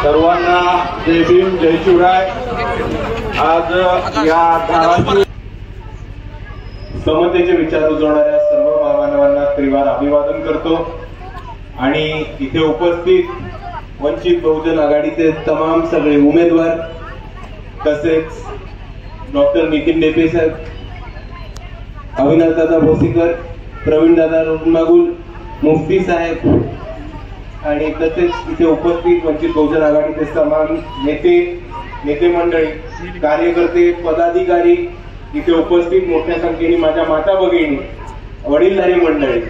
सर्वांना जय भीम जय शिवराय। आज या धाराशिव समतेचे विचार रुजवणाऱ्या सर्व मानवांना त्रिवार अभिवादन करतो आणि इथे उपस्थित वंचित बहुजन आघाडीचे तमाम सगळे उमेदवार तसेच डॉक्टर नितीन डेपे साहेब, अविनाश दादा भोसीकर, प्रवीण दादा रुग्णागुल, मुफ्ती साहेब आणि तसेच इथे उपस्थित वंचित बहुजन आघाडीचे तमाम नेते मंडळी, कार्यकर्ते, पदाधिकारी, इथे उपस्थित मोठ्या संख्येने माझ्या माता भगिनी, वडीलधारी मंडळी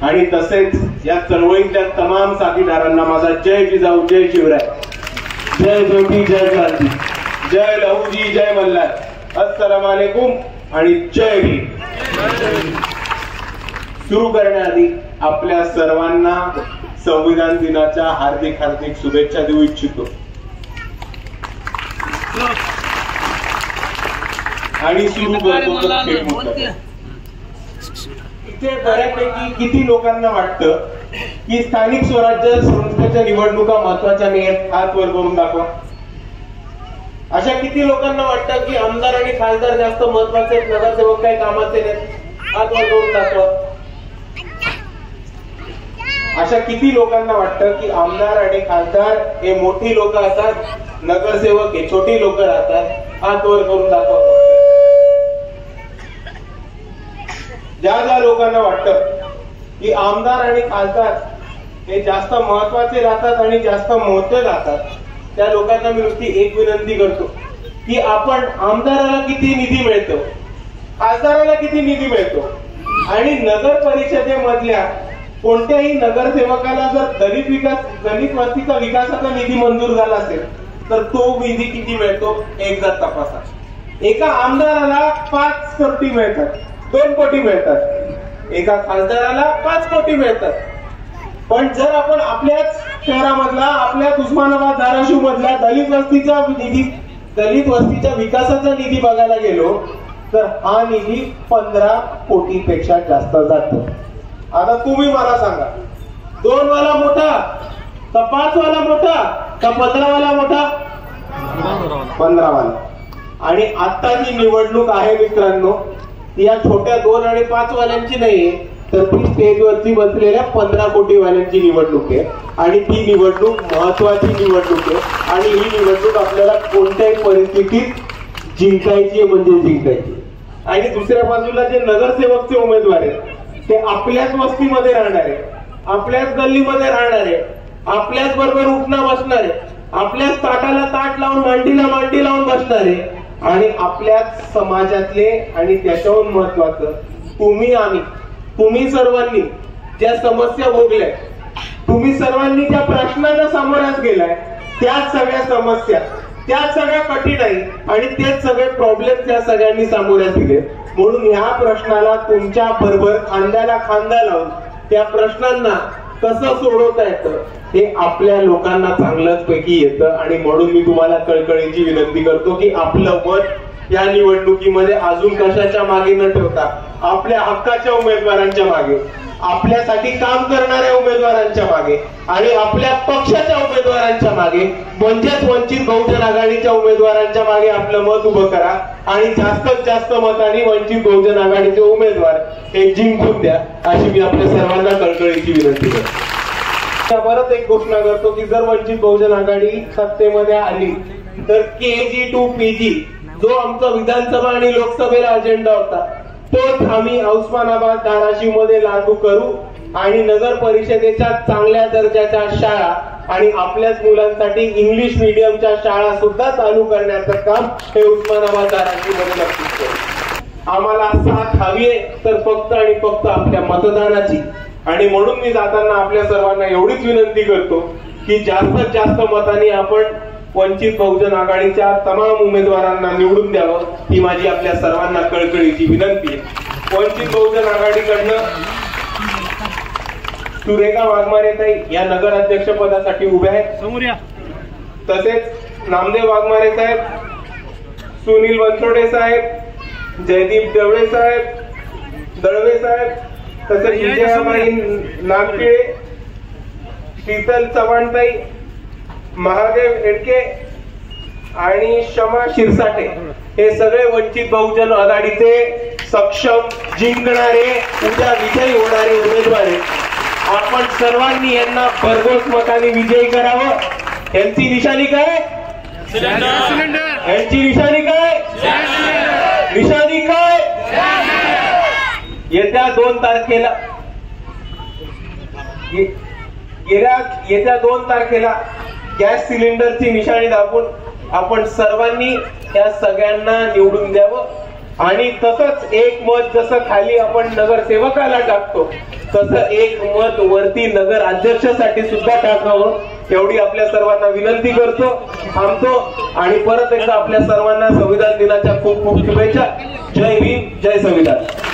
आणि तसेच या चळवळीच्या तमाम साथीदारांना माझा जय जिजाऊ, जय शिवराय, जय ज्योती, जय क्रांती, जय लहूजी, जय मल्हार, अस्सलाम वालेकुम आणि जय भीम। सुरू करण्याआधी आपल्या सर्वांना संविधान दिनाच्या हार्दिक हार्दिक शुभेच्छा देऊ इच्छितो आणि सुरू करतो। इथे बऱ्यापैकी किती लोकांना वाटतं की स्थानिक स्वराज्य संस्थेच्या निवडणुका महत्वाच्या नाहीत? हात वर करून दाखवा। अशा किती लोकांना वाटतं की आमदार आणि खासदार जास्त महत्वाचे आहेत, नगरसेवक काही कामाचे नाहीत? हात वर करून दाखवा। अशा किती लोकांना वाटतं की आमदार आणि खासदार हे मोठी लोक असतात, नगरसेवक हे छोटी लोक राहतात? हात वर करून दाखवा। ज्या लोकांना वाटतं की आमदार आणि खासदार हे जास्त महत्वाचे राहतात आणि जास्त मोठे राहतात, त्या लोकांना मी नुसती एक विनंती करतो की आपण आमदाराला किती निधी मिळतो, खासदाराला किती निधी मिळतो आणि नगर परिषदेमधल्या कोणत्याही नगरसेवकाला जर दलित वस्तीचा विकासाचा निधी मंजूर झाला असेल तर तो निधी किती मिळतो एकदा तपासा। एका आमदाराला 5 कोटी मिळतात, 2 कोटी मिळतात, एका खासदाराला 5 कोटी मिळतात। पण जर आपण आपल्याच शहरामधला, आपल्याच उस्मानाबाद धाराशिव मधल्या दलित वस्तीच्या विकासाचा निधी बघायला गेलो तर हा निधी 15 कोटीपेक्षा जास्त जातो। आता तुम्ही मला सांगा, 2 वाला मोठा का 5 वाला मोठा का 15 वाला मोठा? 15 वाला। आणि आता जी निवडणूक आहे मित्रांनो, या छोट्या 2 आणि 5 वाल्यांची नाहीये, तर ती स्टेजवरती बसलेल्या 15 कोटी वाल्यांची निवडणूक आहे आणि ती निवडणूक महत्वाची निवडणूक आहे आणि ही निवडणूक आपल्याला कोणत्याही परिस्थितीत जिंकायची म्हणजे जिंकायची। आणि दुसऱ्या बाजूला जे नगरसेवकचे उमेदवार आहेत ते आपल्याच वस्तीमध्ये राहणारे, आपल्याच गल्लीमध्ये राहणारे, आपल्याच बरोबर उठणं बसणारे, आपल्याच ताटाला ताट लावून मांडीला मांडी लावून बसणारे आणि आपल्याच समाजातले आणि त्याच्याहून महत्वाचं तुम्ही सर्वांनी ज्या समस्या भोगल्या, तुम्ही सर्वांनी ज्या प्रश्नांना सामोऱ्यास गेलाय, त्याच सगळ्या समस्या, त्याच सगळ्या कठीणाई आणि तेच सगळे प्रॉब्लेम त्या सगळ्यांनी सामोऱ्यास दिले। म्हणून ह्या प्रश्नाला तुमच्या बरोबर खांद्याला खांदा लावून त्या प्रश्नांना कसं सोडवता येतं हे आपल्या लोकांना चांगल्याच पैकी येतं आणि म्हणून मी तुम्हाला कळकळीची विनंती करतो की आपलं मत या निवडणुकीमध्ये अजून कशाच्या मागे न ठेवता आपल्या हक्काच्या उमेदवारांच्या मागे, आपल्यासाठी काम करणाऱ्या उमेदवारांच्या मागे आणि आपल्या पक्षाच्या उमेदवारांच्या मागे म्हणजेच वंचित बहुजन आघाडीच्या उमेदवारांच्या मागे आपलं मत उभं करा आणि जास्तीत जास्त मतांनी वंचित बहुजन आघाडीचे उमेदवार हे जिंकून द्या, अशी मी आपल्या सर्वांना कळकळीची विनंती करतो। परत एक घोषणा करतो की जर वंचित बहुजन आघाडी सत्तेमध्ये आली तर KG to PG जो आमचा विधानसभा आणि लोकसभेला अजेंडा होता तोच आम्ही उस्मानाबाद धाराशिव मध्ये लागू करू आणि नगर परिषदेच्या चांगल्या दर्जाच्या शाळा आणि आपल्याच मुलांसाठी इंग्लिश मीडियमच्या शाळा सुद्धा चालू करण्याचं काम हे उस्मानाबाद धाराशिव मध्ये नक्कीच करू। आम्हाला साथ हवी आहे तर फक्त आणि फक्त आपल्या मतदानाची आणि म्हणून मी जाताना आपल्या सर्वांना एवढीच विनंती करतो की जास्तीत जास्त मतांनी आपण वंचित बहुजन आघाडीच्या तमाम उमेदवारांना निवडून द्यावं, ही माझी आपल्या सर्वांना कळकळीची विनंती आहे। वंचित बहुजन आघाडीकडनं सुरेखा वाघमारे ताई या नगर अध्यक्ष पदासाठी उभ्या आहेत, तसेच नामदेव वाघमारे साहेब, सुनील बनसोडे साहेब, जयदीप दळवे साहेब, तसेच विजयाबाई नागपिळे, शीतल चव्हाणताई, महादेव हेडके आणि शमा शिरसाटे हे सगळे वंचित बहुजन आघाडीचे सक्षम जिंकणारे उद्या विजयी होणारे उमेदवार आहेत। आपण सर्वांनी यांना भरघोस मताने विजयी करावं। यांची निशाणी काय? यांची निशाणी काय? निशाणी काय? येत्या 2 तारखेला येत्या 2 तारखेला गॅस सिलेंडरची निशाणी दाखवून आपण सर्वांनी त्या सगळ्यांना निवडून द्यावं। आणि तसंच एक मत जसं खाली आपण नगरसेवकाला टाकतो तसं एक मत वरती नगर अध्यक्षासाठी सुद्धा टाकावं, एवढी आपल्या सर्वांना विनंती करतो। थांबतो आणि परत एकदा आपल्या सर्वांना संविधान दिनाच्या खूप खूप शुभेच्छा। जय भीम, जय संविधान।